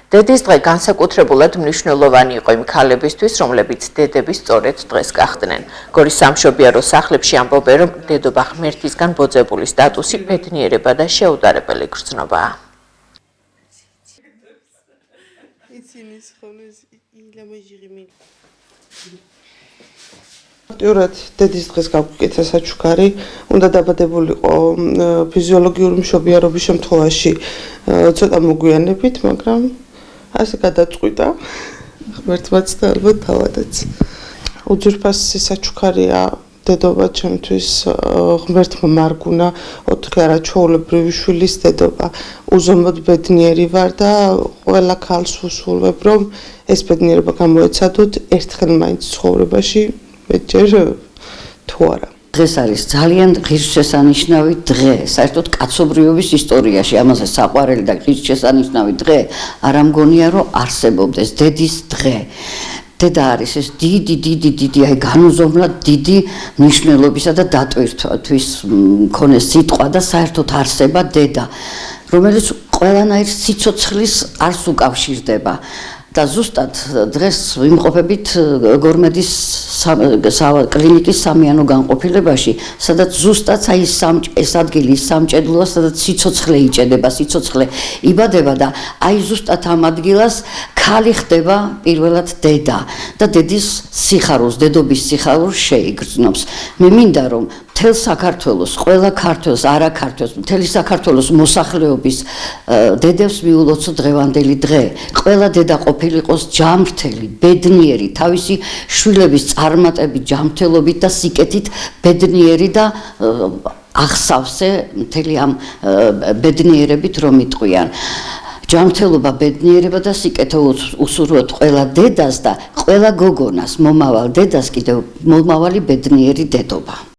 დედის დღე განსაკუთრებულად მნიშვნელოვანი იყო იმ ქალებისთვის, რომლებიც დედების სწორედ დღეს გახდნენ. გორის სამშობიარო სახლებში ამბობენ, რომ დედობა ღმერთისგან ბოძებული სტატუსი ბედნიერება და შეუდარებელი გრძნობაა. ფაქტიურად დედის დღეს გაგვიკეთა საჩუქარი, უნდა დაბადებულიყო ფიზიოლოგიური მშობიარობის შემთხვევაში ცოტა მოგვიანებით, მაგრამ ასე გადაწყვიტა ღმერთმაც და ალბათ თავადაც. უძვირფასი საჩუქარია დედობა ჩემთვის, ღმერთმა მარგუნა 4 არაჩვეულებრივი შვილის დედობა. უზომოდ ბედნიერი ვარ და ყველა ქალს ვუსურვებ, რომ ეს ბედნიერება გამოეცადოთ ერთხელ მაინც ცხოვრებაში, მეჯერ თუ არა. დღეს არის ძალიან ღირსშესანიშნავი დღე, საერთოდ კაცობრიობის ისტორიაში, ამაზე საყვარელი და ღირსშესანიშნავი დღე არ ამგონია, რომ არსებობდეს დედის დღე. დედა არის ეს დიდი, აი განუზომლად დიდი მნიშვნელობისა და დატვირთვის მქონე სიტყვა და საერთოდ არსება დედა, რომელიც ყველანაირ სიცოცხლის არს უკავშირდება. და ზუსტად დღეს ვიმყოფებით გორმედის კლინიკის სამიანო განყოფილებაში, სადაც ზუსტად აი ეს ადგილი სამჭედლოა, სადაც სიცოცხლე იჭედება, სიცოცხლე იბადება და აი ზუსტად ამ ადგილას ქალი ხდება პირველად დედა და დედის სიხარულს, დედობის სიხარულს შეიგრძნობს. მე მინდა რომ მთელ საქართველოს, ყველა ქართველს, არა ქართველს, მთელი საქართველოს მოსახლეობის დედებს მიულოცო დღევანდელი დღე. ყველა დედა ყოფილიყოს ჯანმრთელი, ბედნიერი, თავისი შვილების წარმატებით, ჯანმრთელობით და სიკეთით ბედნიერი და აღსავსე მთელი ამ ბედნიერებით რომ იტყვიან. ჯანმრთელობა, ბედნიერება და სიკეთე უსურვოთ ყველა დედას და ყველა გოგონას, მომავალ დედას კიდევ მომავალი ბედნიერი დედობა.